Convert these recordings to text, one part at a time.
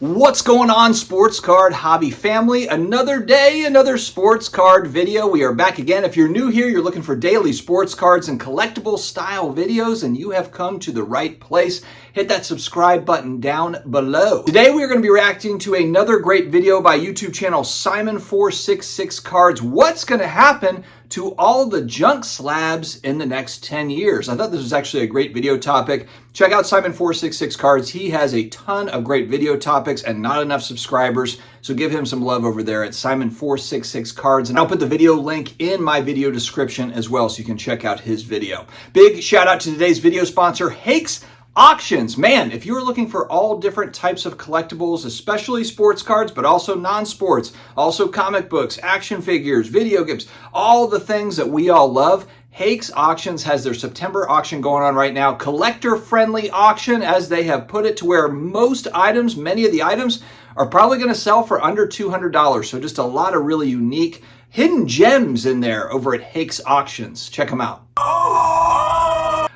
What's going on, sports card hobby family? Another day, another sports card video. We are back again. If you're new here, you're looking for daily sports cards and collectible style videos, and you have come to the right place. Hit that subscribe button down below. Today we are going to be reacting to another great video by YouTube channel Simon466 Cards. What's going to happen to all the junk slabs in the next 10 years? I thought this was actually a great video topic. Check out Simon466 Cards. He has a ton of great video topics and not enough subscribers, so give him some love over there at Simon466 Cards. And I'll put the video link in my video description as well, so you can check out his video. Big shout out to today's video sponsor, Hake's Auctions. Man, if you're looking for all different types of collectibles, especially sports cards, but also non-sports, also comic books, action figures, video games, all the things that we all love, Hake's Auctions has their September auction going on right now. Collector-friendly auction, as they have put it, to where most items, many of the items, are probably going to sell for under $200. So just a lot of really unique hidden gems in there over at Hake's Auctions. Check them out.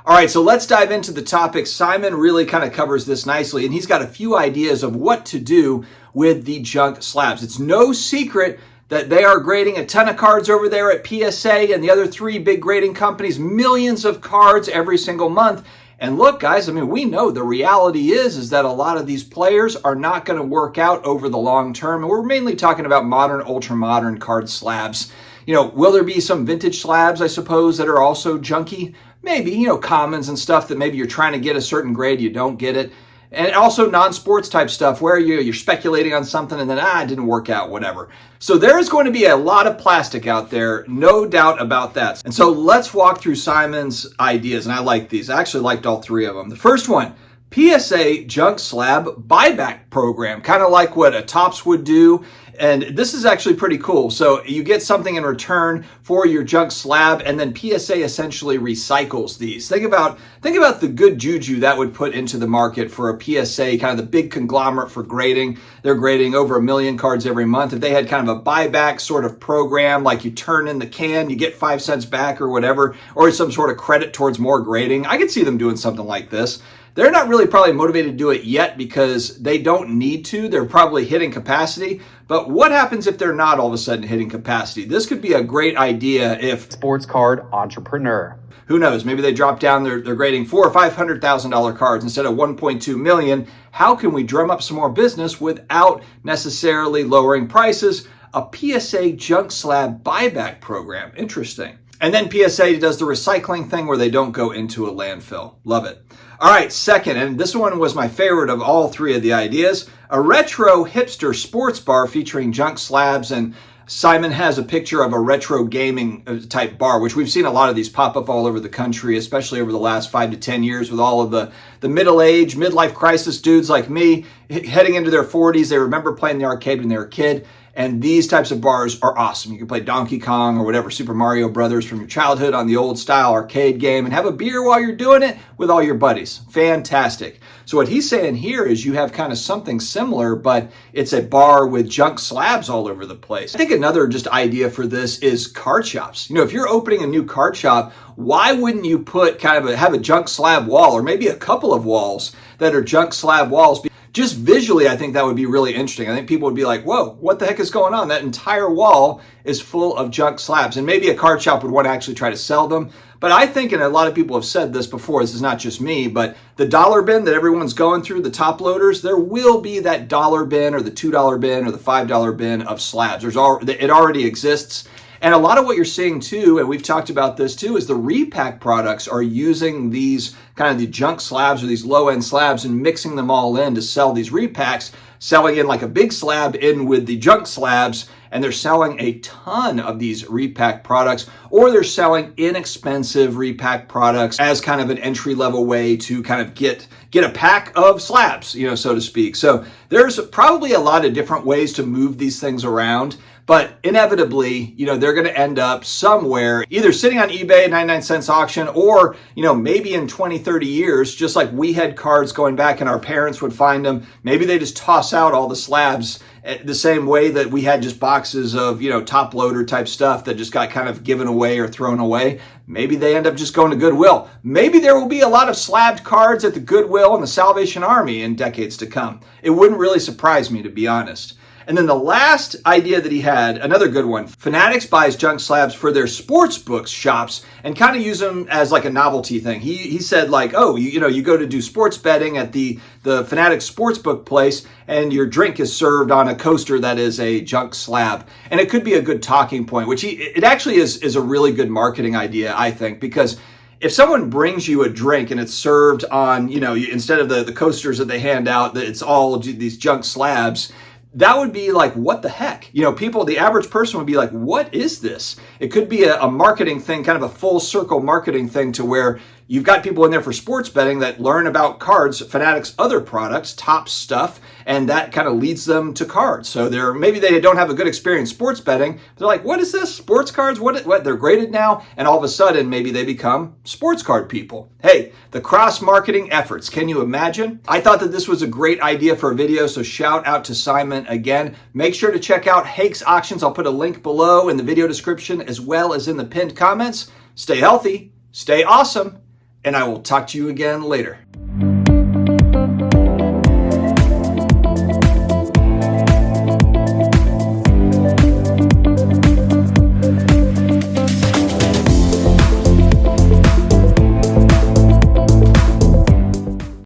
All right, so let's dive into the topic. Simon really kind of covers this nicely, and he's got a few ideas of what to do with the junk slabs. It's no secret that they are grading a ton of cards over there at PSA and the other three big grading companies, millions of cards every single month. And look, guys, I mean, we know the reality is that a lot of these players are not going to work out over the long term. And we're mainly talking about modern, ultra-modern card slabs. You know, will there be some vintage slabs, I suppose, that are also junky? Maybe, you know, commons and stuff that maybe you're trying to get a certain grade, you don't get it. And also non-sports type stuff where you're speculating on something and then, it didn't work out, whatever. So there is going to be a lot of plastic out there, no doubt about that. And so let's walk through Simon's ideas, and I like these. I actually liked all three of them. The first one, PSA junk slab buyback program, kind of like what a Topps would do. And this is actually pretty cool. So you get something in return for your junk slab, and then PSA essentially recycles these. Think about the good juju that would put into the market for a PSA, kind of the big conglomerate for grading. They're grading over 1 million cards every month. If they had kind of a buyback sort of program, like you turn in the can, you get 5 cents back or whatever, or some sort of credit towards more grading, I could see them doing something like this. They're not really probably motivated to do it yet because they don't need to. They're probably hitting capacity. But what happens if they're not all of a sudden hitting capacity? This could be a great idea if sports card entrepreneur. Who knows? Maybe they drop down, they're grading $400,000 or $500,000 cards instead of 1.2 million. How can we drum up some more business without necessarily lowering prices? A PSA junk slab buyback program. Interesting. And then PSA does the recycling thing where they don't go into a landfill. Love it. All right, second, and this one was my favorite of all three of the ideas, a retro hipster sports bar featuring junk slabs. And Simon has a picture of a retro gaming type bar, which we've seen a lot of these pop up all over the country, especially over the last 5 to 10 years with all of the middle-age, midlife crisis dudes like me heading into their 40s. They remember playing the arcade when they were a kid. And these types of bars are awesome. You can play Donkey Kong or whatever, Super Mario Brothers from your childhood on the old style arcade game and have a beer while you're doing it with all your buddies. Fantastic. So what he's saying here is you have kind of something similar, but it's a bar with junk slabs all over the place. I think another just idea for this is card shops. You know, if you're opening a new card shop, why wouldn't you put have a junk slab wall, or maybe a couple of walls that are junk slab walls? Just visually, I think that would be really interesting. I think people would be like, whoa, what the heck is going on? That entire wall is full of junk slabs. And maybe a card shop would want to actually try to sell them. But I think, and a lot of people have said this before, this is not just me, but the dollar bin that everyone's going through, the top loaders, there will be that dollar bin or the $2 bin or the $5 bin of slabs. It already exists. And a lot of what you're seeing too, and we've talked about this too, is the repack products are using these kind of the junk slabs or these low-end slabs and mixing them all in to sell these repacks, selling in like a big slab in with the junk slabs, and they're selling a ton of these repack products, or they're selling inexpensive repack products as kind of an entry-level way to kind of get a pack of slabs, you know, so to speak. So there's probably a lot of different ways to move these things around. But inevitably, you know, they're going to end up somewhere, either sitting on eBay at 99 cents auction, or, you know, maybe in 20, 30 years, just like we had cards going back and our parents would find them, maybe they just toss out all the slabs the same way that we had just boxes of, you know, top loader type stuff that just got kind of given away or thrown away. maybe they end up just going to Goodwill. Maybe there will be a lot of slabbed cards at the Goodwill and the Salvation Army in decades to come. It wouldn't really surprise me, to be honest. And then the last idea that he had, another good one, Fanatics buys junk slabs for their sports books shops and kind of use them as like a novelty thing. He said like, oh, you go to do sports betting at the Fanatics sportsbook place and your drink is served on a coaster that is a junk slab. And it could be a good talking point, which it actually is a really good marketing idea, I think, because if someone brings you a drink and it's served on, instead of the coasters that they hand out, that it's all these junk slabs, that would be like, what the heck? The average person would be like, what is this? It could be a marketing thing, kind of a full circle marketing thing to where you've got people in there for sports betting that learn about cards, Fanatics' other products, top stuff, and that kind of leads them to cards. So maybe they don't have a good experience sports betting. They're like, what is this? Sports cards? What? They're graded now. And all of a sudden, maybe they become sports card people. Hey, the cross-marketing efforts. Can you imagine? I thought that this was a great idea for a video, so shout out to Simon again. Make sure to check out Hake's auctions. I'll put a link below in the video description as well as in the pinned comments. Stay healthy, stay awesome, and I will talk to you again later.